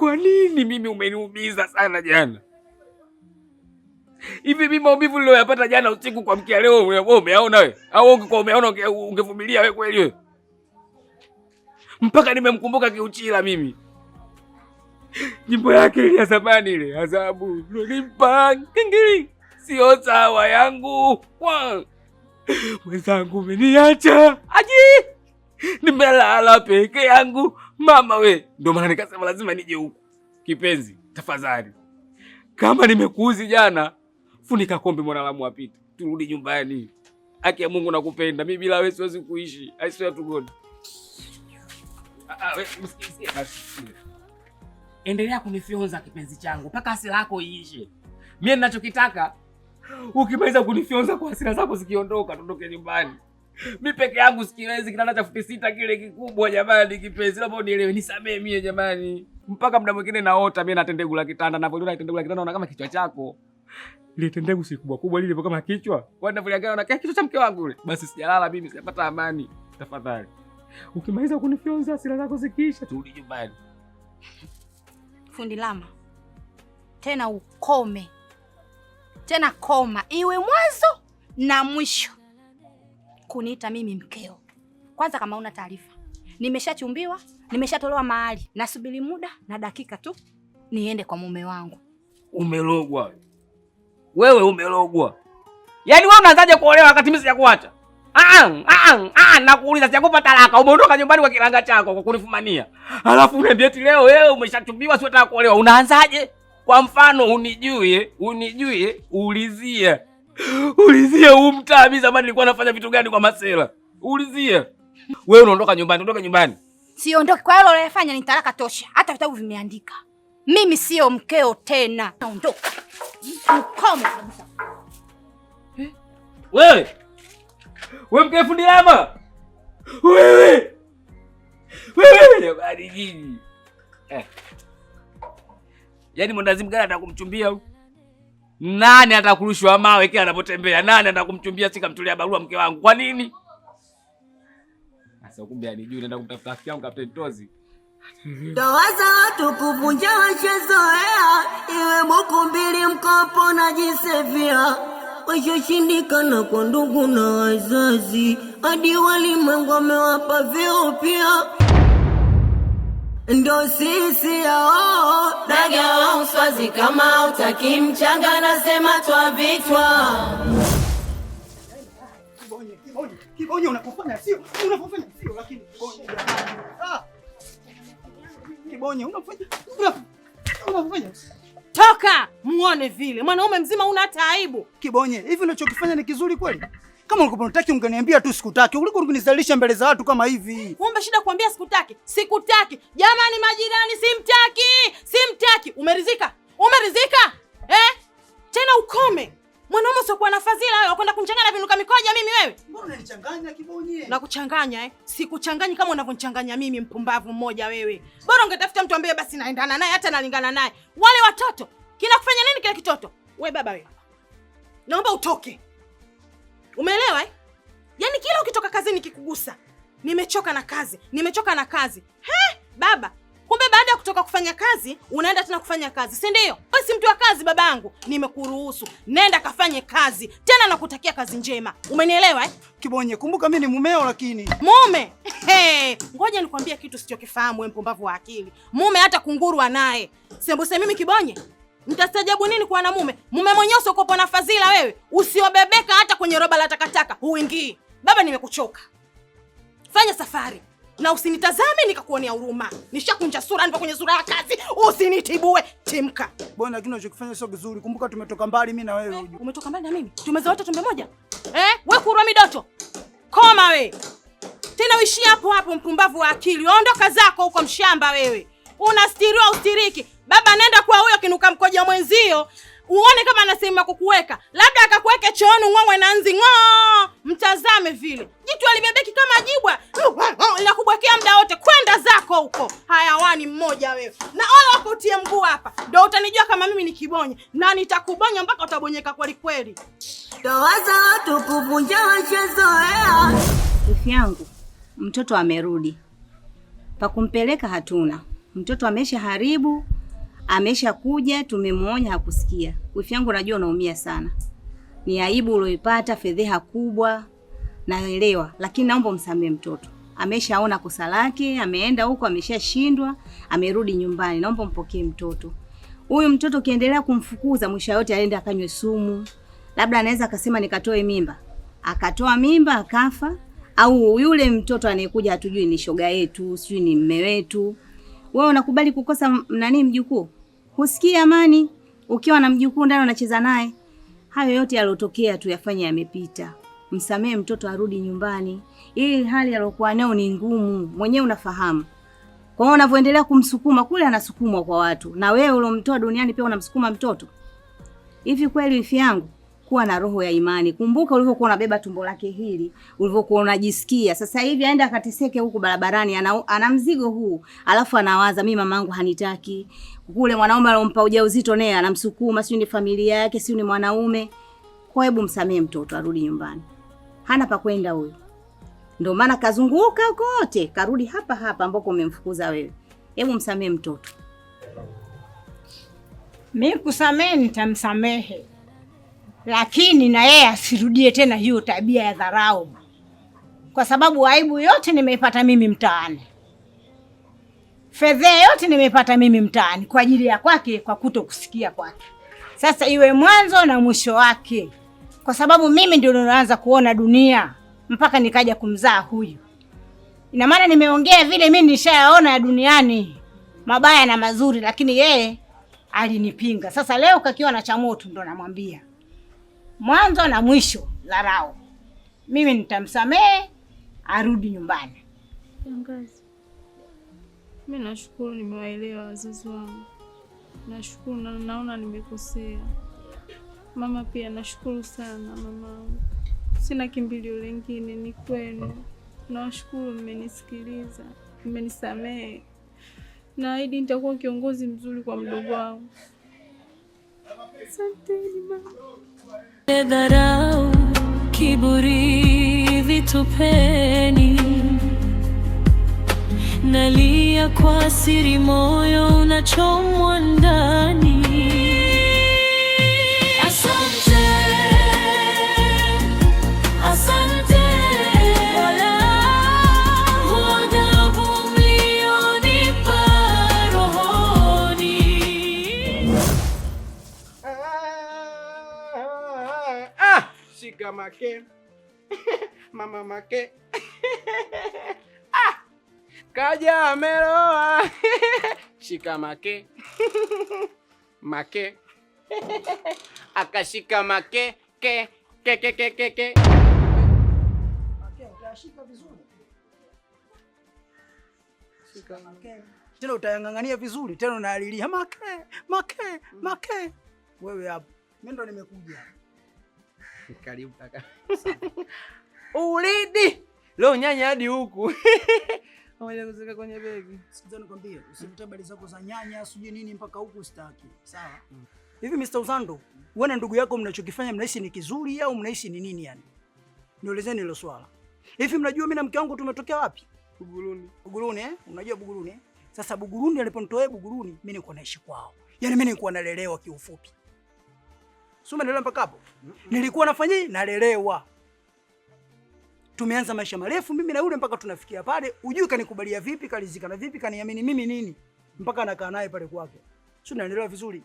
Kwa nini mimi umeniumiza sana jana? Hivi mimi maumivu niliyoyapata jana usiku kwa mkia leo wewe umeona wewe? Au ungekuwa umeona ungevumilia wewe kweli wewe? Mpaka nimemkumbuka Kiuchila mimi. Nyimbo yake ile ya zamani ile, adhabu ulimpa kingili sio sawa yangu. Mwenzangu umeniacha. Aji! Nimelala peke yangu. Mama we, ndio maana nikasema lazima nije huku. Kipenzi, tafadhali. Kama nimekuuzi jana, funika kombe mwanalamu apite. Turudi nyumbani. Haki ya Mungu nakupenda. Mimi bila wewe siwezi kuishi. I swear to God. Wewe msikisie basi. Endelea kunifyonza kipenzi changu mpaka hasira yako iishe. Mimi ninachokitaka ukimaliza kunifyonza kwa hasira zako zikiondoka tuondoke nyumbani. Mimi peke yangu sikiwezi kitanda cha futi 6 kile kikubwa jamani kipenzi. Naomba unielewe, nisamee mimi jamani. Mpaka muda mwingine naota mimi na tendegu la kitanda, napoliona tendegu la kitanda naona kama kichwa chako. Ile tendegu si kubwa kubwa lile kama kichwa. Kwa nini naona kichwa cha mke wangu yule? Basi sijalala mimi, sijapata amani. Tafadhali. Ukimaliza kunifyonza hasira zako zikiisha turudi nyumbani. Fundi Lama. Tena ukome. Tena koma. Iwe mwanzo na mwisho kuniita mimi mkeo. Kwanza kama una taarifa, nimeshachumbiwa, nimeshatolewa mahali. Nasubiri muda na dakika tu niende kwa mume wangu. Umelogwa. Wewe umelogwa. Yaani wewe unaanzaje kuolewa wakati mimi sijakuacha? Nakuuliza sijakupa talaka. Umeondoka nyumbani kwa kilanga chako kwa kunifumania. Alafu uniambia eti leo wewe umeshachumbiwa sio unataka kuolewa. Unaanzaje? Kwa mfano unijue, ulizia. Ulizia mtaa mimi zamani nilikuwa nafanya vitu gani kwa Masela. Ulizia. Wewe unaondoka nyumbani, ondoka nyumbani. Siondoke, kwa hilo ulifanya ni talaka tosha. Hata vitabu vimeandika. Mimi sio mkeo tena. Naondoka. Ukome kabisa. Wewe mke Fundi Lama. Wewe jamani nini? Yaani mwandazimu gani atakumchumbia huyu? Nani atakurushwa mawe kila anapotembea? Nani atakumchumbia sikamtolea barua mke wangu? Kwa nini? Sasa kumbe anijui naenda kumtafuta rafiki yangu Kapteni Tozi. Ndoa za watu kuvunja wachezoea, iwe buku mbili mkopo na jisevia. Washoshindikana kwa ndugu na wazazi, hadi walimwengu wamewapa vyeo pia. Ndo sisi yao daga wa uswazi, kama utaki mchanga nasema twa vitwa. Kibonye unapofanya sio lakini Kibonye unafanya toka muone vile mwanaume mzima una hata aibu. Kibonye, hivi unachokifanya ni kizuri kweli? Kama ulikuwa unataka ungeniambia tu sikutaki. Ulikuwa unizalisha mbele za watu kama hivi. Umbe shida kuambia sikutaki. Sikutaki. Jamani majirani simtaki. Umeridhika? Tena ukome. Mwanaume usiokuwa na fadhila wewe unakwenda kumchanganya vinuka mikoja mimi wewe. Mbona unanichanganya Kibonye? Nakuchanganya Sikuchanganyi kama unavyonichanganya mimi mpumbavu mmoja wewe. Bora ungetafuta mtu ambaye basi naendana naye hata nalingana naye. Wale watoto kila kufanya nini kile kitoto? Wewe baba wewe. Naomba utoke. Umeelewa Yaani kila ukitoka kazini kikugusa. Nimechoka na kazi. Baba, kumbe baada ya kutoka kufanya kazi, unaenda tena kufanya kazi, si ndio? Wewe si mtu wa kazi babangu. Nimekuruhusu. Nenda kafanye kazi. Tena nakutakia kazi njema. Umenielewa Kibonye, kumbuka mimi ni mumeo lakini. Mume? Ngoja nikwambie kitu sichokifahamu wewe mpumbavu wa akili. Mume hata kunguru anaye. Sembuse mimi Kibonye. Mtastajabu nini kuwa na mume? Mume mwenyewe usiokuwa na fadhila wewe. Usiobebeka hata kwenye roba la takataka. Huingii. Baba nimekuchoka. Fanya safari. Na usinitazame nikakuonea huruma. Nishakunja sura nipo kwenye sura ya kazi. Usinitibue. Timka. Bwana lakini unachokifanya sio vizuri. Kumbuka tumetoka mbali mimi na wewe. Umetoka mbali na mimi? Tumezaa wote tumbe moja? Wewe kurwa midoto. Koma we. Tena uishi hapo mpumbavu wa akili. Ondoka zako huko mshamba wewe. Unastiriwa ustiriki. Baba nenda kwa huyo kinuka mkoja mwenzio. Uone kama anasema kukuweka. Labda akakuweke chooni ng'ongwe na nzi Mtazame vile. Jitu alibebeki kama jibwa. Inakubwekea muda wote. Kwenda zako huko. Hayawani mmoja wewe. Na wala wako utie mguu hapa. Ndio utanijua kama mimi ni Kibonye. Na nitakubonya mpaka utabonyeka kweli kweli. Ndoa za watu kuvunja wachezoea. Rafiki yangu, mtoto amerudi. Pa kumpeleka hatuna. Mtoto ameshaharibu, ameshakuja, tumemwonya hakusikia. Wifi yangu najua unaumia sana. Ni aibu ulioipata, fedheha kubwa. Naelewa, lakini naomba msamehe mtoto. Ameshaona kosa lake, ameenda huko, ameshashindwa, amerudi nyumbani. Naomba mpokee mtoto. Huyu mtoto ukiendelea kumfukuza, mwisho yote aende akanywe sumu. Labda anaweza akasema nikatoe mimba. Akatoa mimba akafa, au yule mtoto anayekuja hatujui ni shoga yetu, sijui ni mme wetu. Wewe unakubali kukosa mjukuu? Husikii amani ukiwa na mjukuu ndani unacheza naye? Hayo yote yalotokea tu yafanye yamepita. Msamehe mtoto arudi nyumbani. Hii hali aliyokuwa nayo ni ngumu, mwenyewe unafahamu. Kwa hiyo unavyoendelea kumsukuma kule anasukumwa kwa watu. Na wewe ulomtoa duniani pia unamsukuma mtoto. Hivi kweli wifi yangu, kuwa na roho ya imani. Kumbuka ulivyokuwa unabeba tumbo lake hili, ulivyokuwa unajisikia. Sasa hivi aenda akateseke huku barabarani, ana mzigo huu. Alafu anawaza mimi mamangu hanitaki. Kule mwanaume alompa ujauzito naye anamsukuma, sio ni familia yake, sio ni mwanaume. Kwa hebu msamee mtoto arudi nyumbani. Hana pa kwenda huyo. Ndio maana kazunguka kote, karudi hapa hapa ambako umemfukuza wewe. Hebu msamee mtoto. Mimi kusamehe nitamsamehe. Lakini na yeye asirudie tena hiyo tabia ya dharau. Kwa sababu aibu yote nimeipata mimi mtaani. Fedha yote nimeipata mimi mtaani kwa ajili ya kwake, kwa kutokusikia kwake. Sasa iwe mwanzo na mwisho wake. Kwa sababu mimi ndio nilianza kuona dunia mpaka nikaja kumzaa huyu. Ina maana nimeongea vile mimi nishayaona ya duniani, mabaya na mazuri, lakini yeye alinipinga. Sasa leo kakiwa na chamoto ndo namwambia. Mwanzo na mwisho dharau. Mimi nitamsamehe arudi nyumbani. Shangazi, mimi nashukuru nimewaelewa wazazi wangu. Nashukuru na naona nimekosea. Mama pia nashukuru sana mamangu. Sina kimbilio lingine, ni kwenu. Nawashukuru mmenisikiliza, mmenisamehe. Naahidi nitakuwa kiongozi mzuri kwa mdogo wangu. Asanteni mama. Dharau, kiburi, vitupeni. Nalia kwa siri, moyo unachomwa ndani. Asante, asante Mola, adhabu mlionipa rohoni. Shika make. Mama make. Kaja ameloa. Shika make. Make. Akashika make. Ke. Make utashika vizuri. Shika make. Tena utayangangania vizuri, tena unalilia make. Wewe hapo. Mimi ndo nimekuja. Karibu kaka. Ulidi. Leo nyanya hadi huku. Ngoja kuzika kwenye begi. Sikiza nikwambie, usivute habari zako za nyanya, sijui nini mpaka huku sitaki. Sawa? Hivi Mr. Uzando, wewe na ndugu yako mnachokifanya mnahisi ni kizuri au mnahisi ni nini yani? Nielezeni hilo swala. Hivi mnajua mimi na mke wangu tumetokea wapi? Buguruni. Buguruni Unajua Buguruni Sasa Buguruni aliponitoa Buguruni, mimi niko naishi kwao. Yaani mimi nilikuwa nalelewa kiufupi. Sio umeelewa mpaka hapo? Nilikuwa nafanya nalelewa. Tumeanza maisha marefu mimi na yule mpaka tunafikia pale. Ujui kanikubalia vipi, kalizika na vipi, kaniamini mimi nini mpaka nakaa naye pale kwake. Sio unaelewa vizuri?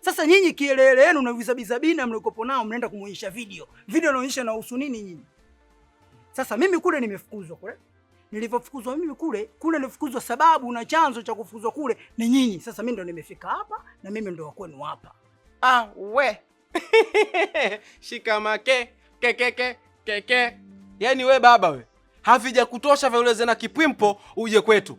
Sasa nyinyi kielele yenu na vizabizabina mlikopo nao mnaenda kumuonyesha video. Video inaonyesha na husu nini nyinyi? Sasa mimi kule nimefukuzwa kule. Nilipofukuzwa mimi kule nilifukuzwa sababu na chanzo cha kufukuzwa kule ni nyinyi. Sasa mimi ndo nimefika hapa na mimi ndo wa kwenu hapa. Ah we. Shika make. Keke. Yaani we baba we. Havija kutosha vya uleze na kipwimpo uje kwetu.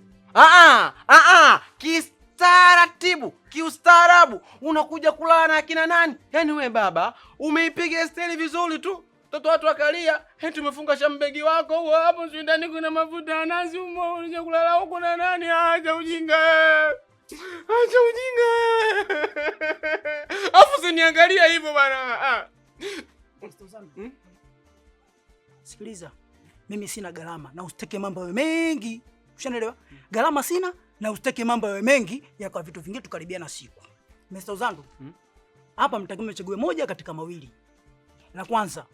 Kiustaarabu. Unakuja kulala na akina nani? Yaani we baba, umeipiga steli vizuri tu. Toto watu wakalia, tumefunga shambegi wako huo hapo ndani kuna mafuta ya nazi humo, unje kulala huko na nani? Acha ujinga. Afu usiniangalia hivyo bana. Sikiliza. Mimi sina gharama na usiteke mambo mengi. Ushanielewa? Gharama sina na usitake mambo yawe mengi ya kwa vitu vingine tukaribiana siku. Mr. Uzando, hapa mtakiwa mchague moja katika mawili. La kwanza,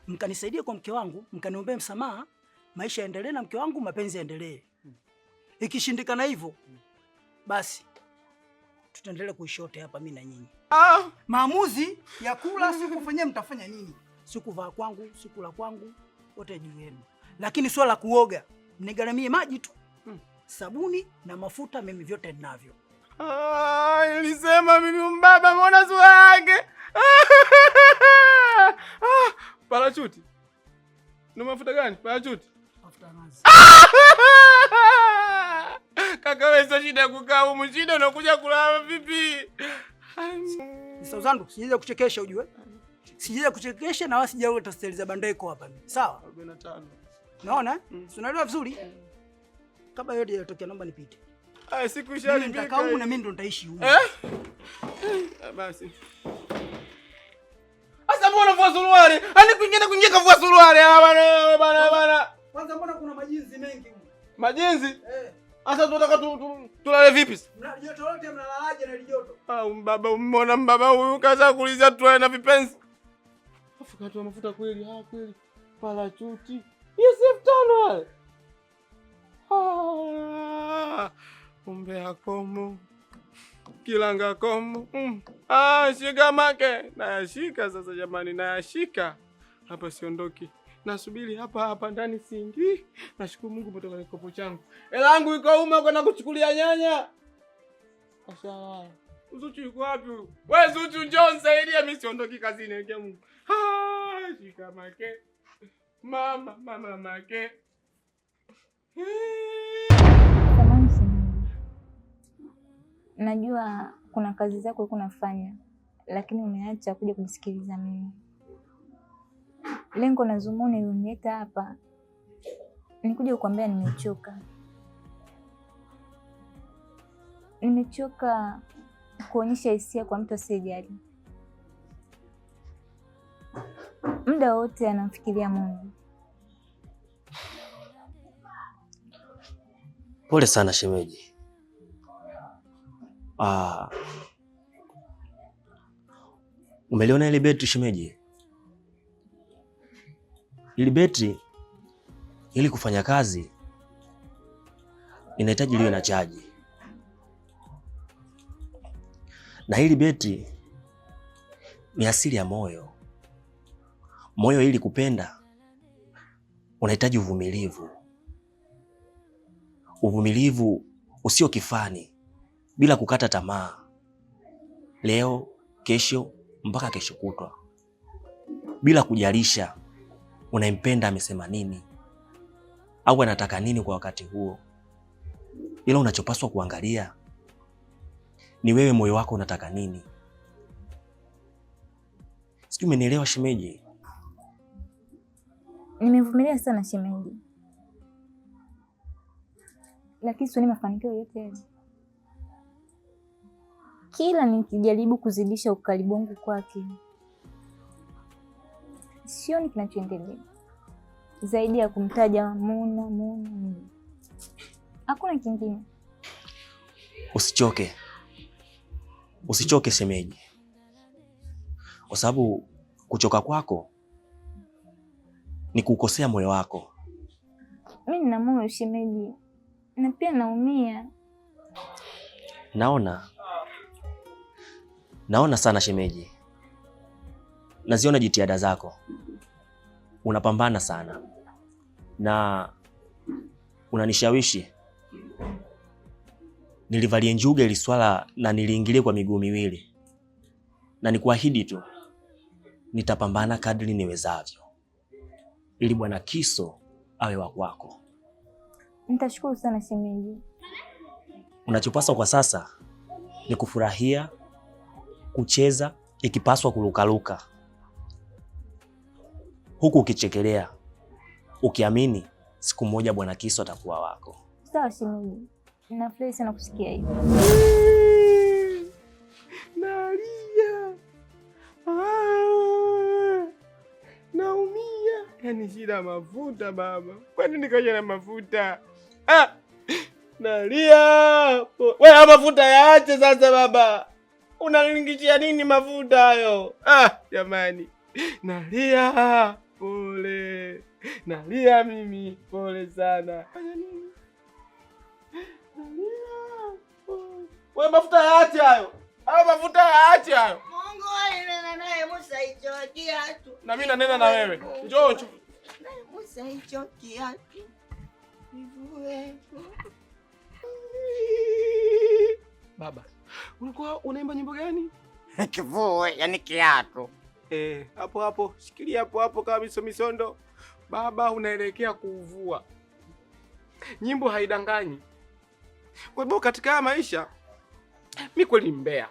mkanisaidia kwa mke wangu, mkaniombea msamaha, maisha yaendelee na mke wangu, mapenzi yaendelee. Ikishindikana hivyo, basi tutaendelea kuishi wote hapa mimi na nyinyi. Maamuzi ya kula siku kufanyia mtafanya nini? Siku vaa kwangu, siku la kwangu, wote juu yenu. Lakini swala la kuoga, mnigaramie maji tu. Sabuni na mafuta mimi vyote ninavyo. Nilisema mimi mbaba mbona sura yake? Parachuti. Ni mafuta gani? Parachuti. Mafuta nazi. Kaka wewe sio shida kukaa humu, shida unakuja kulala vipi? Mr. Uzando, sijaje kuchekesha ujue. Sijaje kuchekesha na wala sijaje kutasteleza bandeko hapa. Sawa? 45. Naona? Si unaelewa vizuri? Kabla yote yatokea naomba nipite. Siku isharibika. Nitakaa humu na mimi ndo nitaishi humu. Basi. Asa mbona vua suruali? Ani kuingia kavua suruali bana. Kwanza mbona kuna majinzi mengi humu? Majinzi? Asa tunataka tulale vipi? Joto lote mnalalaje na joto? Mbaba umeona mbaba huyu kaza kuuliza tulale na vipenzi. Afuka tu mafuta kweli, kweli. Parachuti. Yes, 5 wale. Umbea komo. Kilanga komo. Shika make. Nayashika sasa jamani, nayashika. Hapa siondoki. Nasubiri hapa ndani singi. Nashukuru Mungu umetoka na kikopo changu. Hela yangu iko huko kwenda kuchukulia nyanya. Asha. Zuchu yuko wapi huyu? Wewe Zuchu njoo nisaidie mimi siondoki kazini yake Mungu. Shika make. Mama make. Najua kuna kazi zako uko unafanya, lakini umeacha kuja kunisikiliza mimi. Lengo na dhumuni lilileta hapa ni kuja kukwambia nimechoka. Nimechoka kuonyesha hisia kwa mtu asiyejali. Muda wote anamfikiria Mungu. Pole sana shemeji. Umeliona ile betri shemeji? Ile betri ili kufanya kazi inahitaji liwe na chaji. Na hili betri ni asili ya moyo. Moyo ili kupenda unahitaji uvumilivu. Uvumilivu usio kifani, bila kukata tamaa. Leo, kesho, mpaka kesho kutwa. Bila kujalisha unayempenda amesema nini au anataka nini kwa wakati huo. Ila unachopaswa kuangalia ni wewe, moyo wako unataka nini. Sijui umenielewa shemeji? Nimevumilia sana shemeji, lakini sioni mafanikio yote. Kila nikijaribu kuzidisha ukaribu wangu kwake, sioni kinachoendelea zaidi ya kumtaja Muna. Hakuna kingine. Usichoke shemeji, kwa sababu kuchoka kwako ni kukosea moyo wako. Mimi nina moyo shemeji, na pia naumia. Naona sana shemeji. Naziona jitihada zako. Unapambana sana. Na unanishawishi nilivalie njuga ili swala na niliingilie kwa miguu miwili. Na nikuahidi tu nitapambana kadri niwezavyo ili Bwana Kiso awe wa kwako. Nitashukuru sana shemeji. Unachopaswa kwa sasa ni kufurahia, kucheza, ikipaswa kurukaruka, huku ukichekelea, ukiamini siku moja Bwana Kiso atakuwa wako. Sawa shemeji. Ninafurahi sana kusikia hivyo. Nalia. Naumia. Yaani shida mafuta baba. Kwani nikaja na mafuta? Nalia. Wewe mafuta yaache sasa baba. Unalingishia nini mafuta hayo? Jamani. Nalia. Pole. Nalia mimi. Pole sana. Fanya nini? Nalia. Pole. Wewe mafuta yaache hayo. Mafuta yaache hayo. Mungu alinena naye Musa hicho kiatu. Na mimi nanena na wewe. Njoo. Musa hicho kiatu. Nivue. Baba, ulikuwa unaimba nyimbo gani? Kivue, yani kiatu. Hapo hapo, shikilia hapo hapo kama misondo. Baba, unaelekea kuvua. Nyimbo haidanganyi. Kwa sababu katika maisha mimi kweli mbea.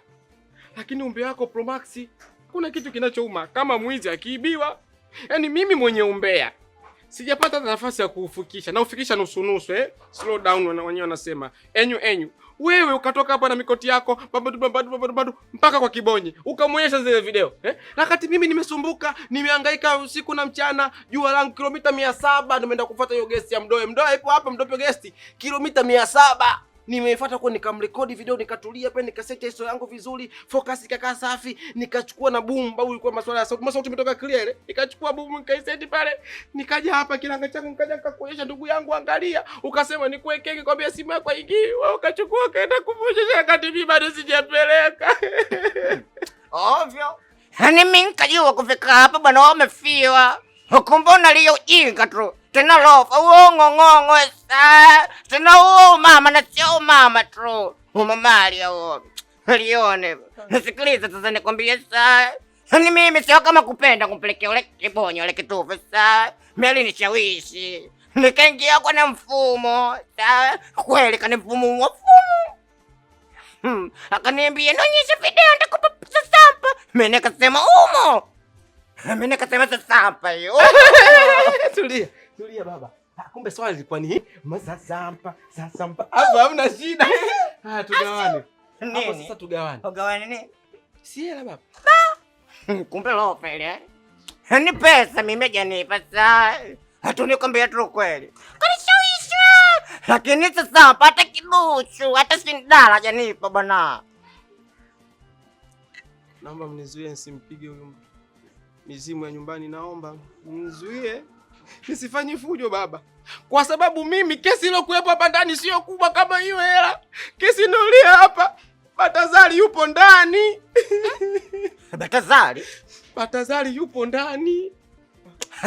Lakini umbea wako Pro Max kuna kitu kinachouma kama mwizi akiibiwa. Yaani mimi mwenye umbea sijapata nafasi ya kuufikisha. Na ufikisha nusu nusu slow down wenyewe wanasema. Enyu. Wewe ukatoka hapa na mikoti yako bado mpaka kwa Kibonyi. Ukamwonyesha zile video, Wakati mimi nimesumbuka, nimehangaika usiku na mchana, jua langu kilomita 700 nimeenda kufuata hiyo guest ya Mdoe. Mdoe ipo hapa, Mdope guest kilomita 700. Nimeifuata kwa nikamrekodi video, nikatulia pale, nikaseti hiso yangu vizuri, focus ikakaa safi, nikachukua na boom, bau ilikuwa masuala ya sauti. Sauti imetoka clear ile. Nikachukua boom nikaiseti pale. Nikaja hapa kilanga changu nikaja nikakuonyesha ndugu yangu angalia. Ukasema nikuwekeke kwambia simu yako ingi. Wewe ukachukua kaenda kuvunjisha wakati mimi bado sijapeleka. Ovyo. Yaani mimi nikajua kufika hapa bwana wamefiwa. Ukumbona leo jinga tu. Tena lofa uongo tena mama na sio mama tu. Mama leo. Lione. Nisikilize sasa nikwambie sasa. Yaani mimi sio kama kupenda kumpelekea ule Kibonyi ule kitufe sasa. Mimi nishawishi. Nikaingia kwa na mfumo. Sasa kweli kana mfumo wa mfumo. Akaniambia nionyeshe video nitakupa sampa. Mimi nikasema umo. Mimi nikasema sampa hiyo. Tulia baba. Kumbe swali lilikuwa ni sasampa. Hapa hamna shida. Tugawane. Hapo sasa tugawane. Ugawane nini? Si hela baba. Kumbe lofa ile. Ni pesa mimi hajanipa sasa. Hatunikwambia tu kweli. Kanishawisha. Lakini sasa pata kibuchu, hata sindala hajanipa bwana. Naomba mnizuie nisimpige huyo mizimu ya nyumbani, naomba mnizuie. Nisifanye fujo baba. Kwa sababu mimi kesi ile kuepo hapa ndani sio kubwa kama hiyo hela. Kesi nulia hapa. Batazali yupo ndani. Batazali yupo ndani.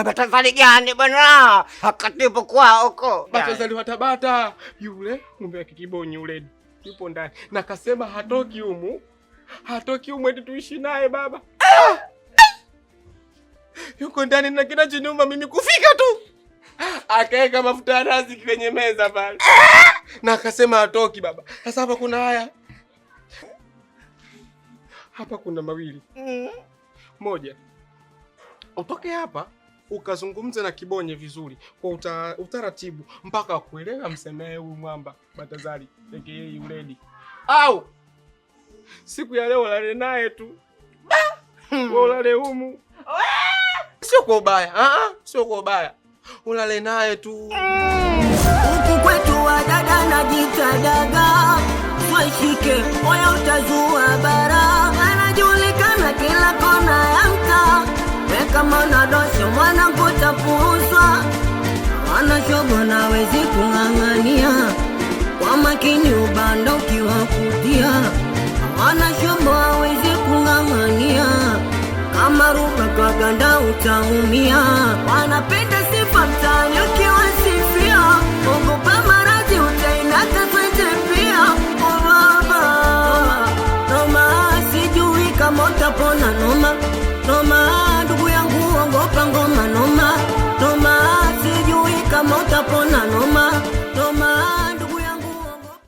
Batazali gani bwana? Akatipo kwa huko. Batazali wa Tabata yule ng'ombe wa Kibonyi yule yupo ndani. Na kasema hatoki humu. Hatoki humu eti tuishi naye baba. Yuko ndani na kinachoniuma mimi kufika tu. Akaeka mafuta ya nazi kwenye meza pale. Na akasema hatoki baba. Sasa hapa kuna haya. Hapa kuna mawili. Moja. Utoke hapa ukazungumze na Kibonyi vizuri kwa utaratibu mpaka kuelewa msemee huyu mwamba Batazali peke yeye uledi. Au siku ya leo ulale naye tu. Ulale humu. Sio kwa ubaya. Sio kwa ubaya. Ulale naye tu. Huku kwetu wadada na jitadaga. Swashike, oya utazua bara. Anajulikana kila kona ya mtaa. Weka mana dosho mwana kutapuzwa. Wanashobo na wezi kung'ang'ania. Kwa makini ubanda ukiwakutia. Wanashobo hawezi kung'ang'ania. Kama ruka kwa ganda utaumia. Wanapenda